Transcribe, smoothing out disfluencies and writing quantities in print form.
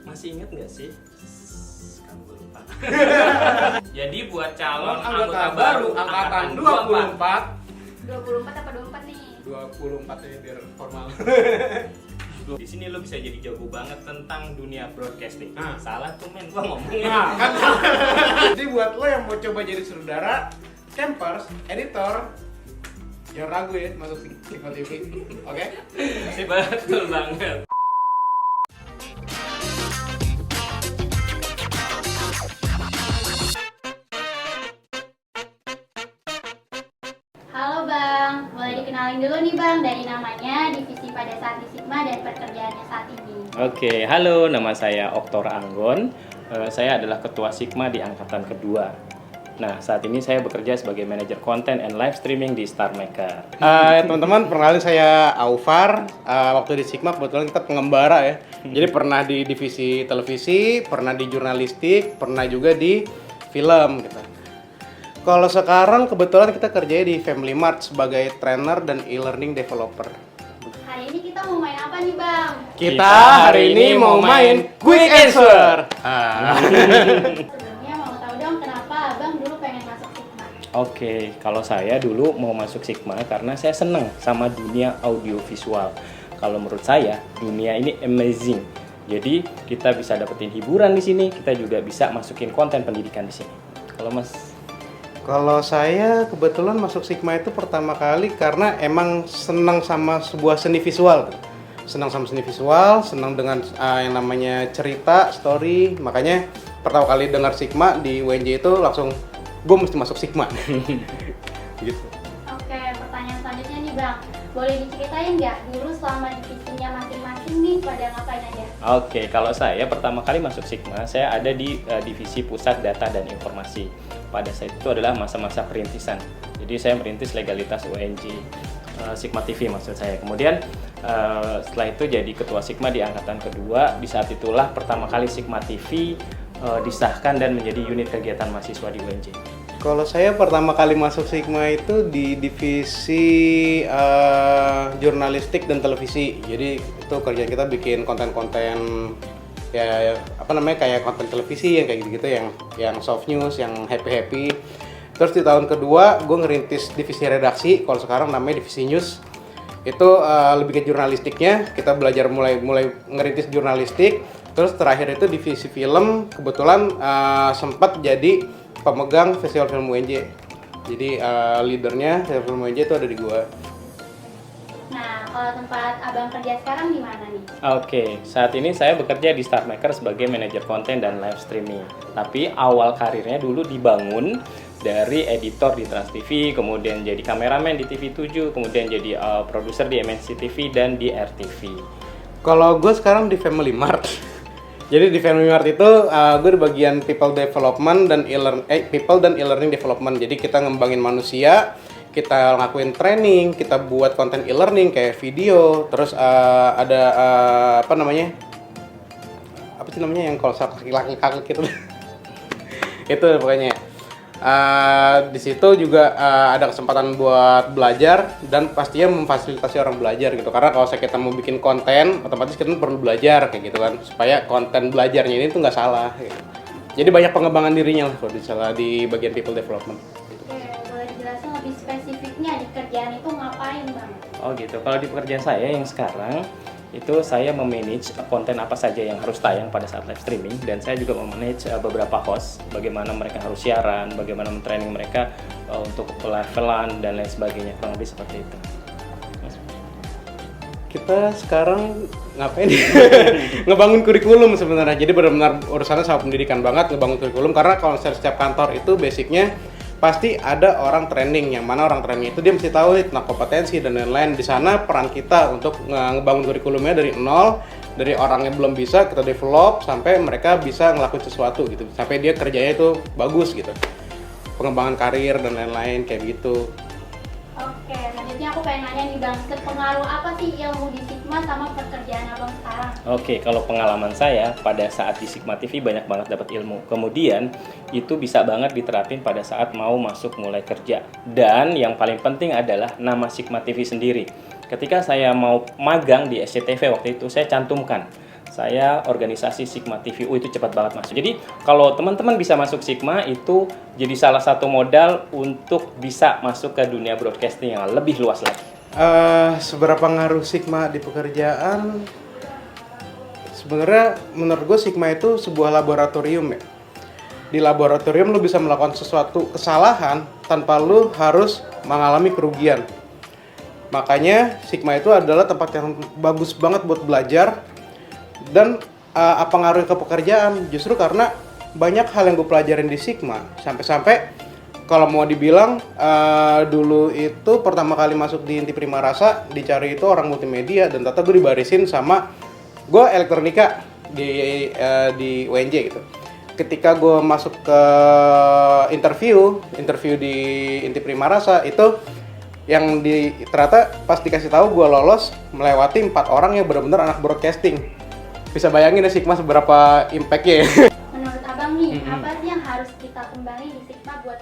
Masih inget nggak sih? Kamu lupa. Jadi buat calon anggota baru angkatan 24. 24 apa 24 nih? 24 ya biar formal. Di sini lo bisa jadi jago banget tentang dunia broadcasting. Nah. Salah tuh men, gua ngomongnya. Nah, kan. Jadi buat lo yang mau coba jadi sutradara, campers, editor, jangan ragu ya masuk Sigma TV. Oke? Sih betul banget. Halo Bang, boleh dikenalin dulu nih Bang dari namanya, divisi pada saat di Sigma dan pekerjaannya saat ini. Oke, halo, nama saya Oktor Anggon. Saya adalah ketua Sigma di angkatan kedua. Nah, saat ini saya bekerja sebagai manajer konten and live streaming di Star Maker. Teman-teman, perkenalin saya Aufar. Waktu di Sigma kebetulan kita pengembara ya. Jadi pernah di divisi televisi, pernah di jurnalistik, pernah juga di film gitu. Kalau sekarang kebetulan kita kerjanya di Family Mart sebagai trainer dan e-learning developer. Hari ini kita mau main apa nih Bang? Kita hari ini mau main Quick Answer. Sebelumnya mau tahu dong kenapa Abang dulu pengen masuk Sigma? Oke, kalau saya dulu mau masuk Sigma karena saya seneng sama dunia audiovisual. Kalau menurut saya, dunia ini amazing. Jadi kita bisa dapetin hiburan di sini, kita juga bisa masukin konten pendidikan di sini. Kalau Mas? Kalau saya kebetulan masuk Sigma itu pertama kali karena emang senang sama sebuah seni visual. Senang sama seni visual, senang dengan yang namanya cerita, story. Makanya pertama kali dengar Sigma di UNJ itu langsung gue mesti masuk Sigma. Gitu. Oke, pertanyaan selanjutnya nih Bang. Boleh diceritain nggak dulu selama divisinya masing-masing nih pada ngapain aja? Oke, kalau saya pertama kali masuk Sigma, saya ada di divisi pusat data dan informasi. Pada saat itu adalah masa-masa perintisan. Jadi saya merintis legalitas UNJ, Sigma TV maksud saya. Kemudian setelah itu jadi ketua Sigma di angkatan kedua. Di saat itulah pertama kali Sigma TV disahkan dan menjadi unit kegiatan mahasiswa di UNJ. Kalau saya pertama kali masuk Sigma itu di divisi jurnalistik dan televisi. Jadi itu kerjaan kita bikin konten-konten ya apa namanya kayak konten televisi yang kayak gitu yang soft news, yang happy. Terus di tahun kedua gue ngerintis divisi redaksi. Kalau sekarang namanya divisi news. Itu lebih ke jurnalistiknya. Kita belajar mulai ngerintis jurnalistik. Terus terakhir itu divisi film. Kebetulan sempat jadi pemegang festival film UNJ. Jadi leadernya festival film UNJ itu ada di gua. Nah, kalau tempat Abang kerja sekarang di mana nih? Oke, saat ini saya bekerja di Star Maker sebagai manajer konten dan live streaming. Tapi awal karirnya dulu dibangun dari editor di Trans TV, kemudian jadi kameramen di TV7, kemudian jadi produser di MNC TV dan di RTV. Kalau gue sekarang di Family Mart. Jadi di Family Mart itu gue di bagian people development dan people dan e-learning development. Jadi kita ngembangin manusia, kita ngelakuin training, kita buat konten e-learning kayak video, terus ada apa sih namanya yang kalau kaki gitu. Itu pokoknya. Di situ juga ada kesempatan buat belajar dan pastinya memfasilitasi orang belajar gitu, karena kalau kita mau bikin konten otomatis kita perlu belajar kayak gitu kan, supaya konten belajarnya ini tuh nggak salah gitu. Jadi banyak pengembangan dirinya lah kalau di bagian people development. Oke, boleh dijelasin lebih spesifiknya di kerjaan itu ngapain Bang? Oh gitu, kalau di pekerjaan saya yang sekarang itu saya memanage konten apa saja yang harus tayang pada saat live streaming, dan saya juga memanage beberapa host, bagaimana mereka harus siaran, bagaimana mentraining mereka untuk levelan dan lain sebagainya, kurang lebih seperti itu. Kita sekarang ngapain? Ngebangun kurikulum sebenarnya. Jadi benar-benar urusannya sama pendidikan banget, ngebangun kurikulum, karena kalau setiap kantor itu basicnya pasti ada orang training, yang mana orang training itu dia mesti tahu nih tentang kompetensi dan lain-lain. Di sana peran kita untuk ngebangun kurikulumnya dari nol, dari orang yang belum bisa kita develop sampai mereka bisa ngelakuin sesuatu gitu, sampai dia kerjanya itu bagus gitu, pengembangan karir dan lain-lain kayak gitu. Oke, selanjutnya aku pengen nanya nih Bang, sepengaruh apa sih ilmu di Sigma sama pekerjaan Abang sekarang? Oke, kalau pengalaman saya pada saat di Sigma TV banyak banget dapat ilmu. Kemudian itu bisa banget diterapin pada saat mau masuk mulai kerja. Dan yang paling penting adalah nama Sigma TV sendiri. Ketika saya mau magang di SCTV waktu itu, saya cantumkan saya organisasi Sigma TV. Itu cepat banget masuk. Jadi kalau teman-teman bisa masuk Sigma itu jadi salah satu modal untuk bisa masuk ke dunia broadcasting yang lebih luas lagi. Seberapa ngaruh Sigma di pekerjaan? Sebenarnya menurut gue Sigma itu sebuah laboratorium ya. Di laboratorium lu bisa melakukan sesuatu kesalahan tanpa lu harus mengalami kerugian. Makanya Sigma itu adalah tempat yang bagus banget buat belajar. Dan apa ngaruh ke pekerjaan? Justru karena banyak hal yang gue pelajarin di Sigma. Sampai-sampai kalau mau dibilang dulu itu pertama kali masuk di Inti Prima Rasa dicari itu orang multimedia, dan ternyata gue dibarisin sama gue elektronika di UNJ gitu. Ketika gue masuk ke interview di Inti Prima Rasa itu yang ternyata pas dikasih tahu gue lolos melewati 4 orang yang benar-benar anak broadcasting. Bisa bayangin ya Sigma seberapa impact-nya ya. Menurut abang nih, apa sih yang harus kita kembangin di Sigma buat